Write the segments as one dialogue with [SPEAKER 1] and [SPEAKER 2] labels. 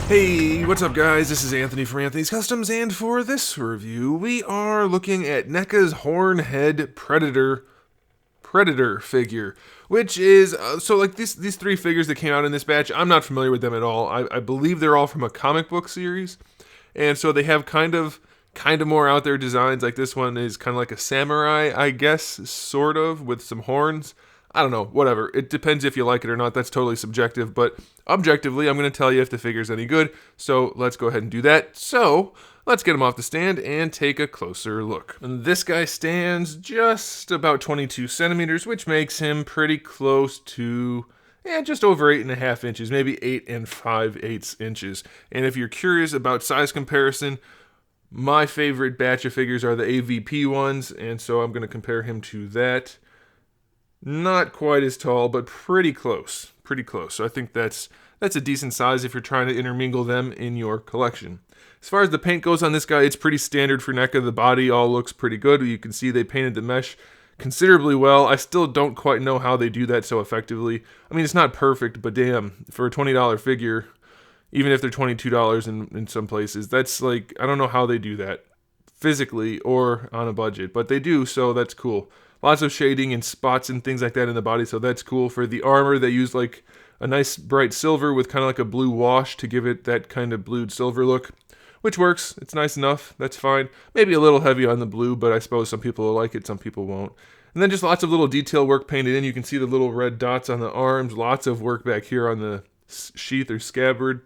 [SPEAKER 1] Hey, what's up guys? This is Anthony from Anthony's Customs, and for this review, we are looking at NECA's Hornhead Predator figure, which is, these three figures that came out in this batch, I'm not familiar with them at all. I believe they're all from a comic book series, and so they have kind of more out there designs. Like this one is kind of like a samurai, I guess, sort of, with some horns. I don't know, whatever. It depends if you like it or not. That's totally subjective, but objectively, I'm going to tell you if the figure's any good. So let's go ahead and do that. So let's get him off the stand and take a closer look. And this guy stands just about 22 centimeters, which makes him pretty close to just over 8.5 inches, maybe 8 5/8 inches. And if you're curious about size comparison, my favorite batch of figures are the AVP ones, and so I'm going to compare him to that. Not quite as tall, but pretty close. Pretty close. So I think that's a decent size if you're trying to intermingle them in your collection. As far as the paint goes on this guy, it's pretty standard for NECA. The body all looks pretty good. You can see they painted the mesh considerably well. I still don't quite know how they do that so effectively. I mean, it's not perfect, but damn, for a $20 figure, even if they're $22 in some places, that's like, I don't know how they do that physically or on a budget, but they do, so that's cool. Lots of shading and spots and things like that in the body, so that's cool. For the armor, they use like a nice bright silver with kind of like a blue wash to give it that kind of blued silver look, which works. It's nice enough. That's fine. Maybe a little heavy on the blue, but I suppose some people will like it, some people won't. And then just lots of little detail work painted in. You can see the little red dots on the arms. Lots of work back here on the sheath or scabbard.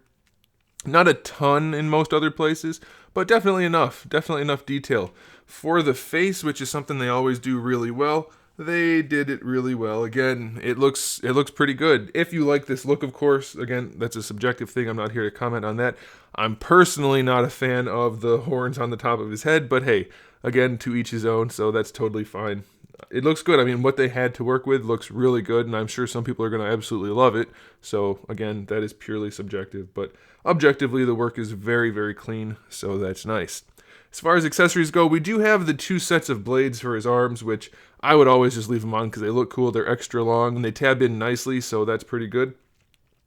[SPEAKER 1] Not a ton in most other places, but definitely enough. Definitely enough detail. For the face, which is something they always do really well, they did it really well. Again, it looks pretty good. If you like this look, of course, again, that's a subjective thing. I'm not here to comment on that. I'm personally not a fan of the horns on the top of his head, but hey, again, to each his own, so that's totally fine. It looks good. I mean, what they had to work with looks really good, and I'm sure some people are going to absolutely love it. So, again, that is purely subjective, but objectively, the work is very, very clean, so that's nice. As far as accessories go, we do have the 2 sets of blades for his arms, which I would always just leave them on because they look cool. They're extra long, and they tab in nicely, so that's pretty good.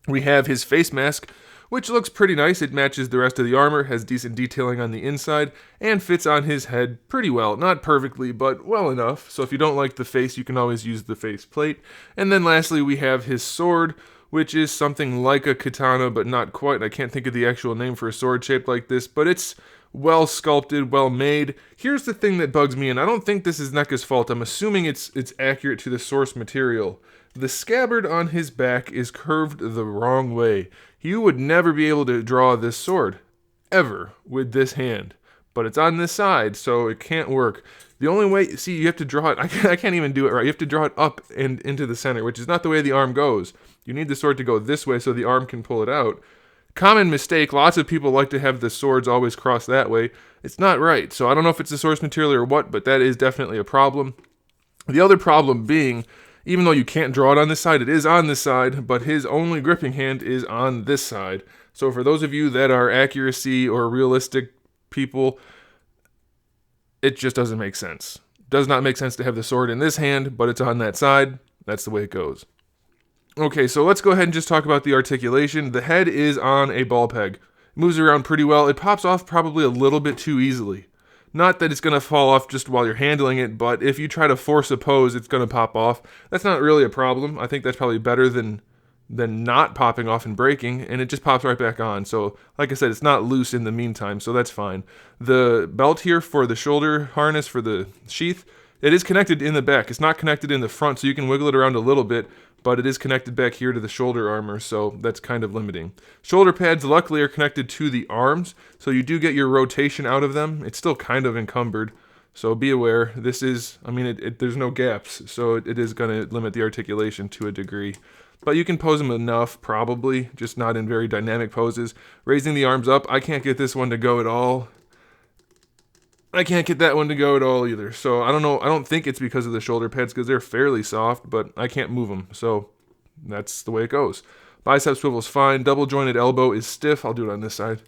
[SPEAKER 1] We have his face mask, which looks pretty nice. It matches the rest of the armor, has decent detailing on the inside, and fits on his head pretty well. Not perfectly, but well enough. So if you don't like the face, you can always use the face plate. And then lastly, we have his sword, which is something like a katana, but not quite. I can't think of the actual name for a sword shaped like this, but it's well sculpted, well made. Here's the thing that bugs me, and I don't think this is NECA's fault. I'm assuming it's accurate to the source material. The scabbard on his back is curved the wrong way. You would never be able to draw this sword, ever, with this hand. But it's on this side, so it can't work. The only way, see, you have to draw it, I can't even do it right. You have to draw it up and into the center, which is not the way the arm goes. You need the sword to go this way so the arm can pull it out. Common mistake, lots of people like to have the swords always cross that way. It's not right, so I don't know if it's the source material or what, but that is definitely a problem. The other problem being, even though you can't draw it on this side, it is on this side, but his only gripping hand is on this side. So for those of you that are accuracy or realistic people, it just doesn't make sense. Does not make sense to have the sword in this hand, but it's on that side. That's the way it goes. Okay, so let's go ahead and just talk about the articulation. The head is on a ball peg. It moves around pretty well. It pops off probably a little bit too easily. Not that it's going to fall off just while you're handling it, but if you try to force a pose, it's going to pop off. That's not really a problem. I think that's probably better than not popping off and breaking, and it just pops right back on. So, like I said, it's not loose in the meantime, so that's fine. The belt here for the shoulder harness for the sheath, it is connected in the back. It's not connected in the front, so you can wiggle it around a little bit, but it is connected back here to the shoulder armor, so that's kind of limiting. Shoulder pads, luckily, are connected to the arms, so you do get your rotation out of them. It's still kind of encumbered, so be aware. This is, I mean, there's no gaps, so it is going to limit the articulation to a degree. But you can pose them enough, probably, just not in very dynamic poses. Raising the arms up, I can't get this one to go at all. I can't get that one to go at all either. So I don't know. I don't think it's because of the shoulder pads because they're fairly soft, but I can't move them. So that's the way it goes. Bicep swivel's fine. Double jointed elbow is stiff. I'll do it on this side.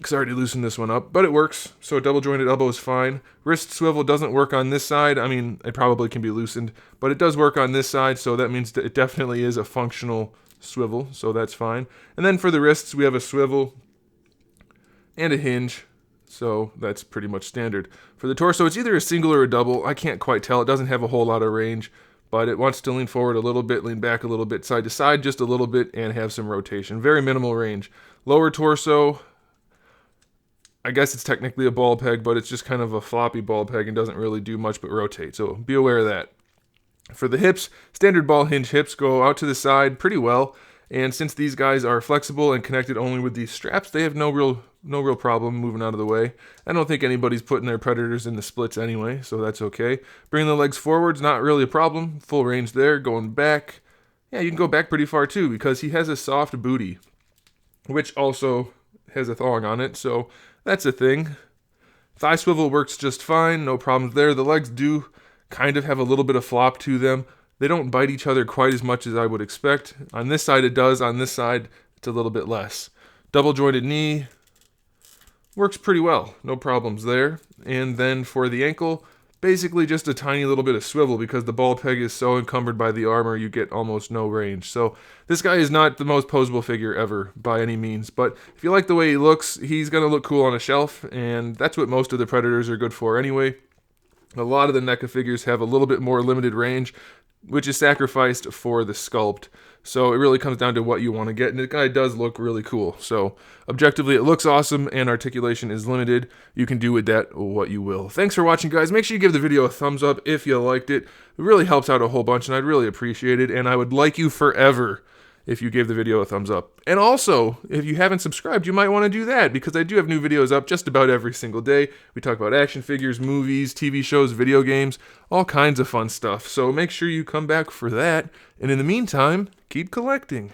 [SPEAKER 1] because I already loosened this one up, but it works. So a double jointed elbow is fine. Wrist swivel doesn't work on this side. I mean, it probably can be loosened, but it does work on this side, so that means that it definitely is a functional swivel, so that's fine. And then for the wrists, we have a swivel and a hinge, so that's pretty much standard. For the torso, it's either a single or a double. I can't quite tell. It doesn't have a whole lot of range, but it wants to lean forward a little bit, lean back a little bit, side to side just a little bit, and have some rotation. Very minimal range. Lower torso, I guess it's technically a ball peg, but it's just kind of a floppy ball peg and doesn't really do much but rotate, so be aware of that. For the hips, standard ball hinge hips go out to the side pretty well, and since these guys are flexible and connected only with these straps, they have no real problem moving out of the way. I don't think anybody's putting their Predators in the splits anyway, so that's okay. Bringing the legs forward's not really a problem. Full range there. Going back, yeah, you can go back pretty far too because he has a soft booty, which also has a thong on it, so that's a thing. Thigh swivel works just fine, no problems there. The legs do kind of have a little bit of flop to them. They don't bite each other quite as much as I would expect. On this side it does, on this side it's a little bit less. Double jointed knee works pretty well, no problems there. And then for the ankle, basically just a tiny little bit of swivel because the ball peg is so encumbered by the armor you get almost no range. So this guy is not the most posable figure ever by any means, but if you like the way he looks, he's going to look cool on a shelf, and that's what most of the Predators are good for anyway. A lot of the NECA figures have a little bit more limited range, which is sacrificed for the sculpt. So it really comes down to what you want to get, and the guy does look really cool. So objectively, it looks awesome, and articulation is limited. You can do with that what you will. Thanks for watching, guys. Make sure you give the video a thumbs up if you liked it. It really helps out a whole bunch, and I'd really appreciate it, and I would like you forever if you gave the video a thumbs up. And also, if you haven't subscribed, you might want to do that, because I do have new videos up just about every single day. We talk about action figures, movies, TV shows, video games, all kinds of fun stuff. So make sure you come back for that. And in the meantime, keep collecting.